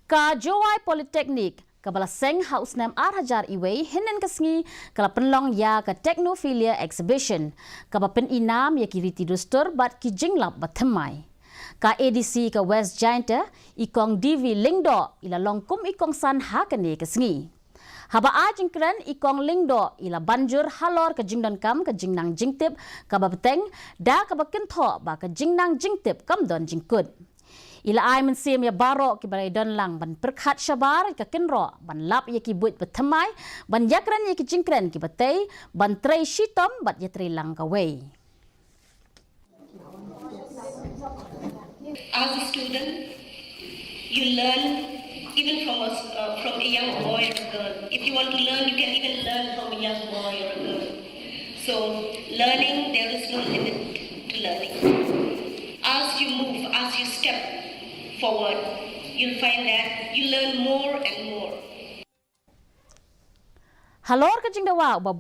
Ka Jowai Polytechnic kabala seng haus nam 8,000 iwe hinen kesngi kala Pynlong ya ke Technophilia exhibition kaba pen inam ya kiri tidustur bat ki jinglap batemai ka ADC ke West Giant ikong DV Lingdo ila longkum ikong san hakane kesngi haba ajingkren ikong Lingdo ila banjur halor ke jingdon kam ke jingnang jingtip kaba beteng da kaba kentho ba ke jingnang jingtip kam don jingkut ila ay mensim ya baro ki balai don lang ban perkhat syabar ka kenro ban lap ya ki buit betemai ban yakran ya ki jingkren ki batei ban trei shitom bat ya trei lang ka wei. As a student, you learn even from a young boy or a girl. If you want to learn, you can even learn from a young boy or a girl. So learning, there is no limit to learning. As you move, as you step forward, you'll find that you learn more and more. Halor ka jingdawa babu